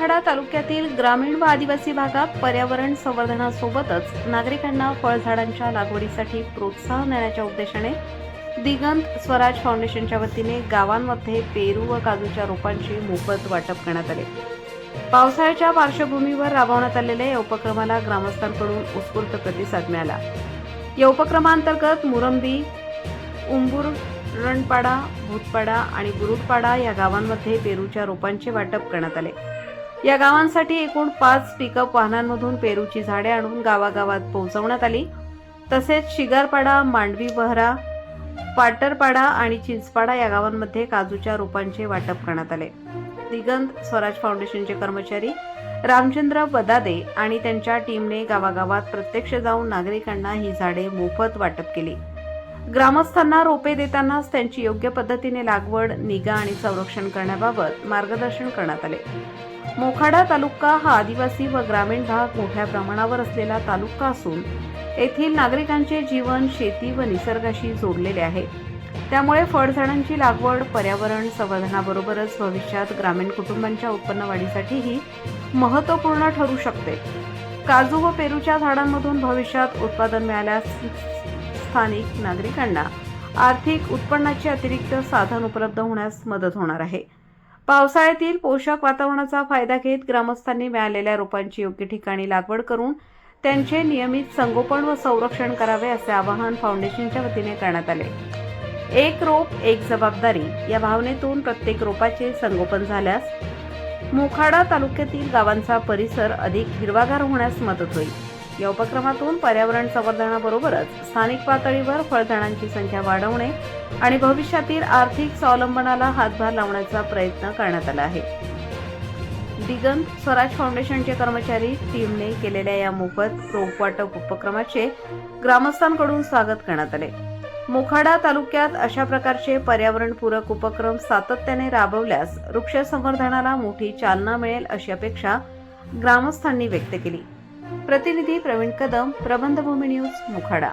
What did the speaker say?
मोखाडा तालुक्यातील ग्रामीण व आदिवासी भागात पर्यावरण संवर्धनासोबतच नागरिकांना फळझाडांच्या लागवडीसाठी प्रोत्साहन देण्याच्या उद्देशाने दिगंत स्वराज फाउंडेशनच्या वतीने गावांमध्ये पेरू व काजूच्या रोपांची मोफत वाटप करण्यात आले। पावसाळ्याच्या पार्श्वभूमीवर राबवण्यात आलेल्या या उपक्रमाला ग्रामस्थांकडून उत्स्फूर्त प्रतिसाद मिळाला। या उपक्रमांतर्गत मुरंबी, उंबूर, रणपाडा, भूतपाडा आणि बुरुडपाडा या गावांमध्ये पेरूच्या रोपांचे वाटप करण्यात आले। या गावांसाठी एकूण 5 पिकअप वाहनांमधून पेरूची झाडे आणून गावागावात पोहोचवण्यात आली। तसेच शिगारपाडा, मांडवी बहरा, पाटरपाडा आणि चिंचपाडा या गावांमध्ये काजूच्या रोपांचे वाटप करण्यात आले। दिगंत स्वराज फाउंडेशनचे कर्मचारी रामचंद्र बदादे आणि त्यांच्या टीमने गावागावात प्रत्यक्ष जाऊन नागरिकांना ही झाडे मोफत वाटप केली। ग्रामस्थांना रोपे देतानाच त्यांची योग्य पद्धतीने लागवड, निगा आणि संरक्षण करण्याबाबत मार्गदर्शन करण्यात आले। मोखाडा तालुका हा आदिवासी व ग्रामीण भाग मोठ्या प्रमाणावर असलेला तालुका असून येथील नागरिकांचे जीवन शेती व निसर्गाशी जोडलेले आहे। त्यामुळे फळझाडांची लागवड पर्यावरण संवर्धनाबरोबरच भविष्यात ग्रामीण कुटुंबांच्या उत्पन्न वाढीसाठीही महत्त्वपूर्ण ठरू शकते। काजू व पेरूच्या झाडांमधून भविष्यात उत्पादन मिळाल्यास स्थानिक नागरिकांना आर्थिक उत्पन्नाचे अतिरिक्त साधन उपलब्ध होण्यास मदत होणार आहे। पावसाळ्यातील पोषक वातावरणाचा फायदा घेत ग्रामस्थांनी मिळालेल्या रोपांची योग्य ठिकाणी लागवड करून त्यांचे नियमित संगोपन व संरक्षण करावे असे आवाहन फाउंडेशनच्या वतीने करण्यात आले। एक रोप एक जबाबदारी या भावनेतून प्रत्येक रोपाचे संगोपन झाल्यास मोखाडा तालुक्यातील गावांचा परिसर अधिक हिरवागार होण्यास मदत होईल। या उपक्रमातून पर्यावरण संवर्धनाबरोबरच स्थानिक पातळीवर फळझाडांची संख्या वाढवणे आणि भविष्यातील आर्थिक स्वावलंबनाला हातभार लावण्याचा प्रयत्न करण्यात आला आहे। दिगंत स्वराज फाउंडेशनचे कर्मचारी टीमने केलेल्या या मोफत रोप वाटप उपक्रमाचे ग्रामस्थांकडून स्वागत करण्यात आले। मोखाडा तालुक्यात अशा प्रकारचे पर्यावरणपूरक उपक्रम सातत्याने राबवल्यास वृक्ष संवर्धनाला मोठी चालना मिळेल अशी अपेक्षा ग्रामस्थांनी व्यक्त केली। प्रतिनिधी प्रवीण कदम, प्रबंधभूमी न्यूज, मोखाडा।